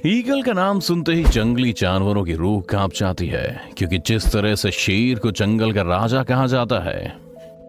Eagle का नाम सुनते ही जंगली जानवरों की रूह कांप जाती है, क्योंकि जिस तरह से शेर को जंगल का राजा कहा जाता है,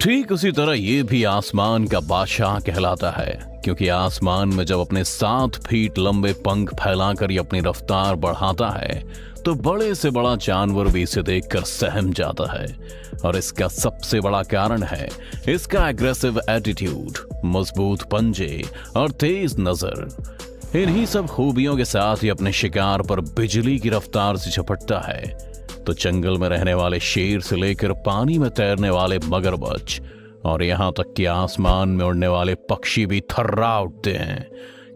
ठीक उसी तरह ये भी आसमान का बादशाह कहलाता है। क्योंकि आसमान में जब अपने 7 फीट लंबे पंख फैलाकर ये अपनी रफ्तार बढ़ाता है, तो बड़े से बड़ा जानवर भी इसे देखकर सहम जाता है। और इसका सबसे बड़ा कारण है इसका एग्रेसिव एटीट्यूड, मजबूत पंजे और तेज नजर। इन्हीं सब खूबियों के साथ ही अपने शिकार पर बिजली की रफ्तार से झपटता है। तो जंगल में रहने वाले शेर से लेकर पानी में तैरने वाले मगरमच्छ और यहाँ तक कि आसमान में उड़ने वाले पक्षी भी थर्रा उठते हैं,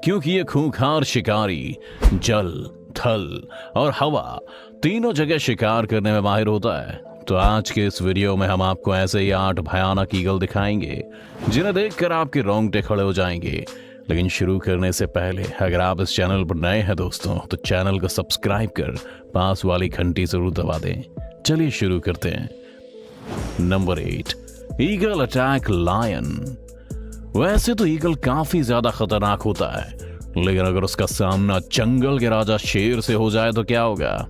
क्योंकि ये खूंखार शिकारी जल, थल और हवा तीनों जगह शिकार करने में माहिर होता है। तो आज के इस वीडियो में हम आपको ऐसे ही 8 भयानक ईगल दिखाएंगे जिन्हें देखकर आपके रोंगटे खड़े हो जाएंगे। लेकिन शुरू करने से पहले अगर आप इस चैनल पर नए हैं दोस्तों, तो चैनल को सब्सक्राइब कर पास वाली घंटी जरूर दबा दें। चलिए शुरू करते हैं। Number 8, eagle attack lion. वैसे तो ईगल काफी ज्यादा खतरनाक होता है, लेकिन अगर उसका सामना जंगल के राजा शेर से हो जाए तो क्या होगा?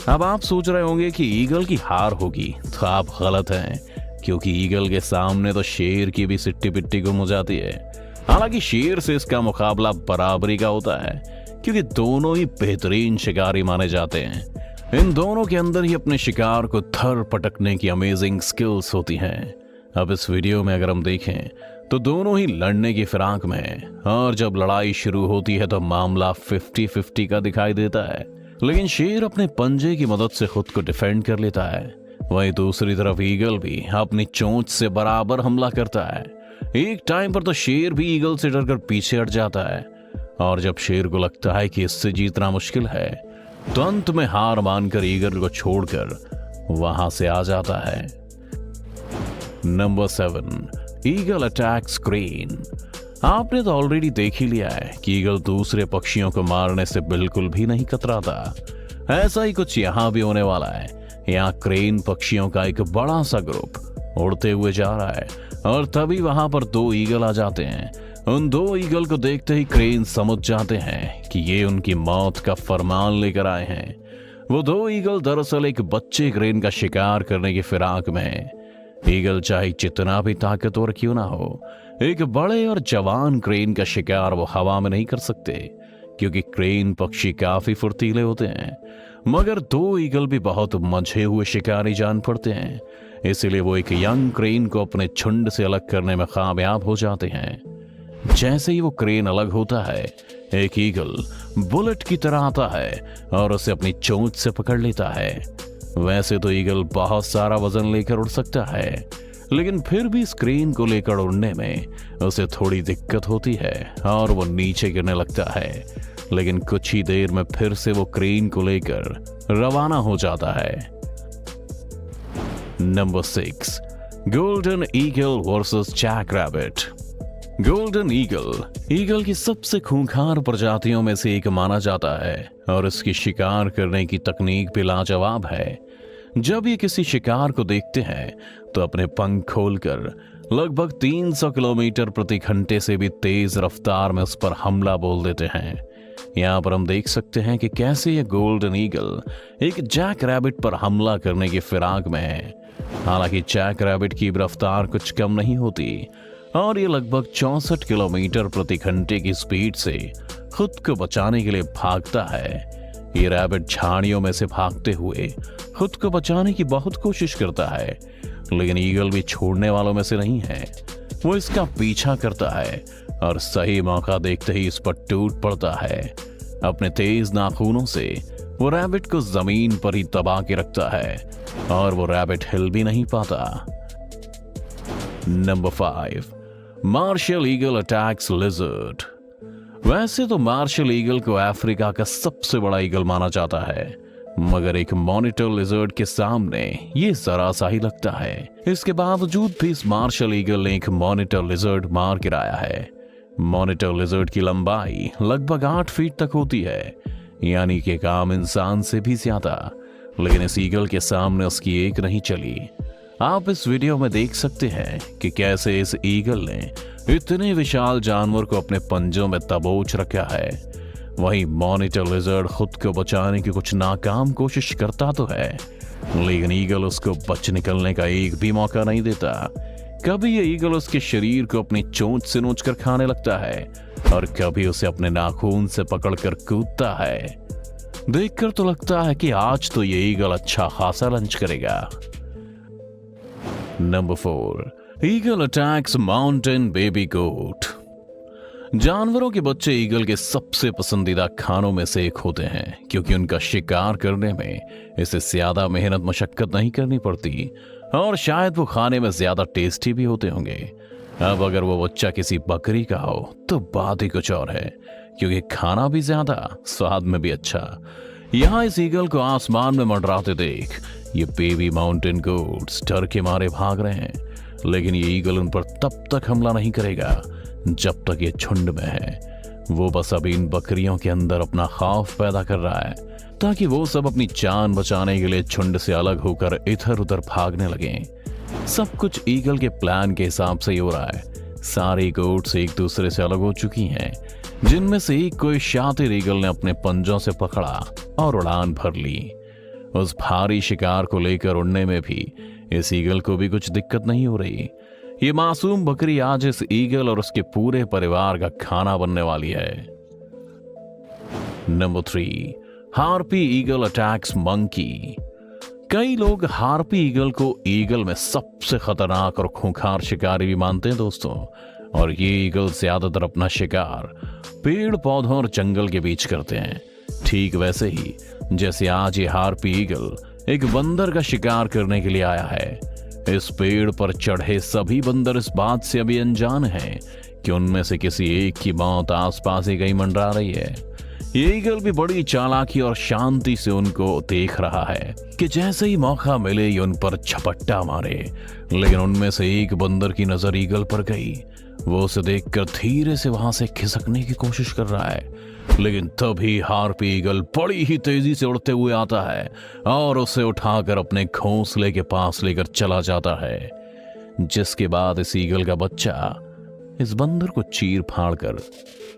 अब आप सोच रहे होंगे कि ईगल की हार होगी, तो आप गलत हैं, क्योंकि ईगल के सामने तो शेर की भी सिट्टी पिट्टी गुम हो जाती है। हालांकि शेर से इसका मुकाबला बराबरी का होता है, क्योंकि दोनों ही बेहतरीन शिकारी माने जाते हैं। इन दोनों के अंदर ही अपने शिकार को थर पटकने की अमेजिंग स्किल्स होती हैं। अब इस वीडियो में अगर हम देखें तो दोनों ही लड़ने की फिराक में हैं, और जब लड़ाई शुरू होती है तो मामला 50-50 का दिखाई देता है। लेकिन शेर अपने पंजे की मदद से खुद को डिफेंड कर लेता है, वहीं दूसरी तरफ ईगल भी अपनी चोंच से बराबर हमला करता है। एक टाइम पर तो शेर भी ईगल से डरकर पीछे हट जाता है, और जब शेर को लगता है कि इससे जीतना मुश्किल है, तो अंत में हार मानकर ईगल को छोड़कर वहां से आ जाता है। Number 7, eagle attacks crane. आपने तो ऑलरेडी देख ही लिया है कि ईगल दूसरे पक्षियों को मारने से बिल्कुल भी नहीं कतराता। ऐसा ही कुछ यहाँ भी होने वाला है। यहाँ क्रेन पक्षियों का एक बड़ा सा ग्रुप उड़ते हुए जा रहा है, और तभी वहां पर 2 ईगल आ जाते हैं। उन 2 ईगल को देखते ही क्रेन समझ जाते हैं कि ये उनकी मौत का फरमान लेकर आए हैं। वो 2 ईगल दरअसल एक बच्चे क्रेन का शिकार करने की फिराक में हैं। ईगल चाहे जितना भी ताकतवर क्यों ना हो, एक बड़े और जवान क्रेन का शिकार वो हवा में नहीं कर सकते, क्योंकि क्रेन पक्षी काफी फुर्तीले होते हैं। मगर 2 ईगल भी बहुत मंझे हुए शिकारी जान पड़ते हैं, इसलिए वो एक यंग क्रेन को अपने झुंड से अलग करने में कामयाब हो जाते हैं। जैसे ही वो क्रेन अलग होता है, एक ईगल बुलेट की तरह आता है और उसे अपनी चोंच से पकड़ लेता है। वैसे तो ईगल बहुत सारा वजन लेकर उड़ सकता है, लेकिन फिर भी इस क्रेन को लेकर उड़ने में उसे थोड़ी दिक्कत होती है और वो नीचे गिरने लगता है। लेकिन कुछ ही देर में फिर से वो क्रेन को लेकर रवाना हो जाता है। Number 6, golden eagle versus jack rabbit. Golden eagle की सबसे खूंखार प्रजातियों में से एक माना जाता है, और इसकी शिकार करने की तकनीक भी लाजवाब है। जब ये किसी शिकार को देखते हैं तो अपने पंख खोलकर लगभग 300 किलोमीटर प्रति घंटे से भी तेज रफ्तार में उस पर हमला बोल देते हैं। यहाँ पर हम देख सकते हैं कि कैसे ये गोल्डन ईगल एक जैक रैबिट पर हमला करने की फिराक में है। हालांकि जैक रैबिट की रफ्तार कुछ कम नहीं होती, और ये लगभग 64 किलोमीटर प्रति घंटे की स्पीड से खुद को बचाने के लिए भागता है। ये रैबिट झाड़ियों में से भागते हुए खुद को बचाने की बहुत कोशिश करता है, लेकिन ईगल भी छोड़ने वालों में से नहीं है। वो इसका पीछा करता है और सही मौका देखते ही इस पर टूट पड़ता है। अपने तेज नाखूनों से वो रैबिट को जमीन पर ही दबा के रखता है, और वो रैबिट हिल भी नहीं पाता। Number 5, martial eagle attacks lizard. वैसे तो मार्शल ईगल को अफ्रीका का सबसे बड़ा ईगल माना जाता है, मगर एक मॉनिटर लिजर्ड के सामने ये जरा सा ही लगता है। इसके बावजूद भी इस मार्शल ईगल ने एक मॉनिटर लिजर्ड मार गिराया है। मॉनिटर लिजर्ड की लंबाई लगभग 8 फीट तक होती है, यानी कि एक आम इंसान से भी ज्यादा। लेकिन इस ईगल के सामने उसकी एक नहीं चली। आप इस वीडियो में देख सकते हैं कि कैसे इस ईगल ने इतने विशाल जानवर को अपने पंजों में दबोच रखा है। वहीं मॉनिटर लिजर्ड खुद को बचाने की कुछ नाकाम कोशिश करता तो है, लेकिन ईगल उसको बच निकलने का एक भी मौका नहीं देता। कभी ये ईगल उसके शरीर को अपनी चोंच से नोचकर खाने लगता है और कभी उसे अपने नाखून से पकड़कर कूदता है। देखकर तो लगता है कि आज तो ये ईगल अच्छा खासा लंच करेगा। Number 4, eagle attacks mountain baby goat. जानवरों के बच्चे ईगल के सबसे पसंदीदा खानों में से एक होते हैं, क्योंकि उनका शिकार करने में इसे ज्यादा मेहनत मशक्कत नहीं करनी पड़ती और शायद वो खाने में ज्यादा टेस्टी भी होते होंगे। अब अगर वो बच्चा किसी बकरी का हो तो बात ही कुछ और है, क्योंकि खाना भी ज्यादा, स्वाद में भी अच्छा। यहाँ इस ईगल को आसमान में मंडराते देख ये बेबी माउंटेन गोट्स डर के मारे भाग रहे हैं, लेकिन ये ईगल उन पर तब तक हमला नहीं करेगा जब तक ये झुंड में है। वो बस अभी इन बकरियों के अंदर अपना खौफ पैदा कर रहा है, ताकि वो सब अपनी जान बचाने के लिए झुंड से अलग होकर इधर उधर भागने लगें। सब कुछ ईगल के प्लान के हिसाब से ही हो रहा है। सारी गोट्स एक दूसरे से अलग हो चुकी हैं, जिनमें से एक को शातिर ईगल ने अपने पंजों से पकड़ा और उड़ान भर ली। उस भारी शिकार को लेकर उड़ने में भी इस ईगल को भी कुछ दिक्कत नहीं हो रही। ये मासूम बकरी आज इस ईगल और उसके पूरे परिवार का खाना बनने वाली है। Number 3, harpy eagle attacks monkey. कई लोग हार्पी ईगल को ईगल में सबसे खतरनाक और खूंखार शिकारी भी मानते हैं दोस्तों, और ये ईगल ज्यादातर अपना शिकार पेड़ पौधों और जंगल के बीच करते हैं। ठीक वैसे ही जैसे आज ये हार्पी ईगल एक बंदर का शिकार करने के लिए आया है। इस पेड़ पर चढ़े सभी बंदर इस बात से अभी अनजान हैं कि उनमें से किसी एक की मौत आसपास ही कहीं मंडरा रही है। ये ईगल भी बड़ी चालाकी और शांति से उनको देख रहा है कि जैसे ही मौका मिले ये उन पर झपट्टा मारे। लेकिन उनमें से एक बंदर की नजर ईगल पर गई। वो उसे देखकर धीरे से वहां से खिसकने की कोशिश कर रहा है, लेकिन तभी हार्पी ईगल बड़ी ही तेजी से उड़ते हुए आता है और उसे उठाकर अपने घोंसले के पास लेकर चला जाता है, जिसके बाद इस ईगल का बच्चा इस बंदर को चीर फाड़ कर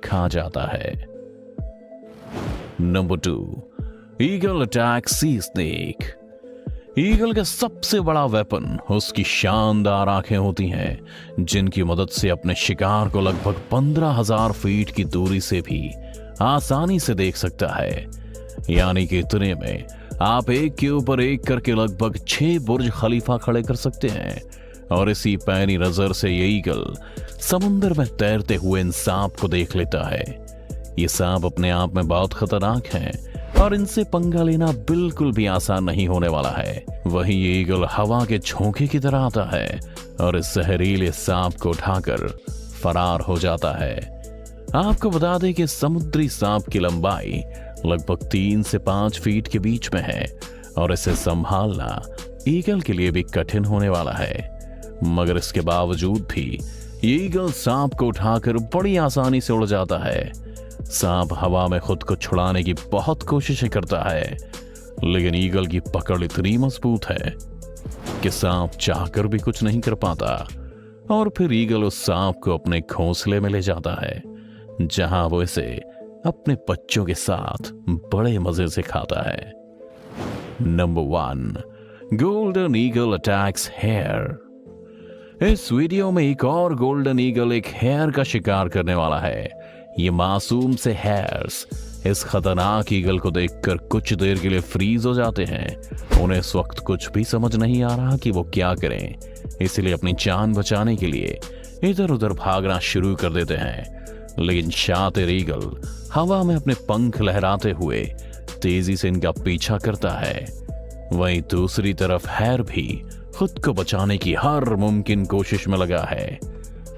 खा जाता है। नंबर 2, ईगल अटैक सी स्नेक। ईगल का सबसे बड़ा वेपन उसकी शानदार आंखें होती हैं, जिनकी मदद से अपने शिकार को लगभग 15,000 फीट की दूरी से भी आसानी से देख सकता है। यानी कि इतने में आप एक के ऊपर एक करके लगभग 6 बुर्ज खलीफा खड़े कर सकते हैं। और इसी पैनी नजर से ये ईगल समुंदर में तैरते हुए इन सांप को देख लेता है। ये सांप अपने आप में बहुत खतरनाक हैं और इनसे पंगा लेना बिल्कुल भी आसान नहीं होने वाला है। वहीं ये ईगल हवा के झोंके की तरह आता है और इस जहरीले सांप को उठाकर फरार हो जाता है। आपको बता दें कि समुद्री सांप की लंबाई लगभग 3 से 5 फीट के बीच में है और इसे संभालना ईगल के लिए भी कठिन होने वाला है। मगर इसके बावजूद भी ये ईगल सांप को उठाकर बड़ी आसानी से उड़ जाता है। सांप हवा में खुद को छुड़ाने की बहुत कोशिशें करता है, लेकिन ईगल की पकड़ इतनी मजबूत है कि सांप चाहकर भी कुछ नहीं कर पाता। और फिर ईगल उस सांप को अपने घोंसले में ले जाता है, जहां वो इसे अपने बच्चों के साथ बड़े मजे से खाता है। Number 1, golden eagle attacks hare. इस वीडियो में एक और गोल्डन ईगल एक हेयर का शिकार करने वाला है। ये मासूम से हेयर्स इस खतरनाक ईगल को देखकर कुछ देर के लिए फ्रीज हो जाते हैं। उन्हें इस वक्त कुछ भी समझ नहीं आ रहा कि वो क्या करें, इसलिए अपनी जान बचाने के लिए इधर उधर भागना शुरू कर देते हैं। लेकिन शातिर ईगल हवा में अपने पंख लहराते हुए तेजी से इनका पीछा करता है। वहीं दूसरी तरफ हेयर भी खुद को बचाने की हर मुमकिन कोशिश में लगा है,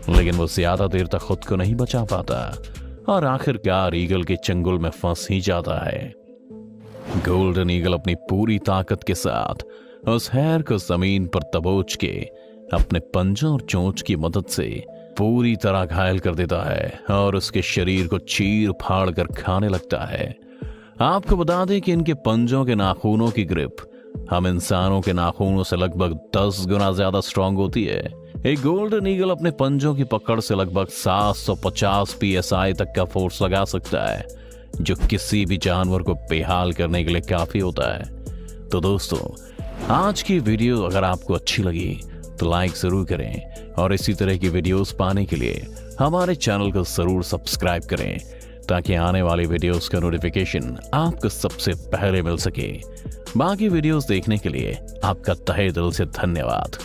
लेकिन वो ज्यादा देर तक खुद को नहीं बचा पाता और आखिरकार ईगल के चंगुल में फंस ही जाता है। गोल्डन ईगल अपनी पूरी ताकत के साथ उस हेयर को जमीन पर दबोच के अपने पंजों और चोंच की मदद से पूरी तरह घायल कर देता है और उसके शरीर को चीर फाड़ कर खाने लगता है। आपको बता दें कि इनके पंजों के नाखूनों की ग्रिप हम इंसानों के नाखूनों से लगभग 10 गुना ज्यादा स्ट्रांग होती है। एक गोल्डन ईगल अपने पंजों की पकड़ से लगभग 750 psi तक का फोर्स लगा सकता है, जो किसी भी जानवर को बेहाल करने के लिए काफी होता है। तो दोस्तों, आज की वीडियो अगर आपको अच्छी लगी तो लाइक जरूर करें और इसी तरह की वीडियोस पाने के लिए हमारे चैनल को जरूर सब्सक्राइब करें, ताकि आने वाली वीडियोस का नोटिफिकेशन आपको सबसे पहले मिल सके। बाकी वीडियोस देखने के लिए आपका तहे दिल से धन्यवाद।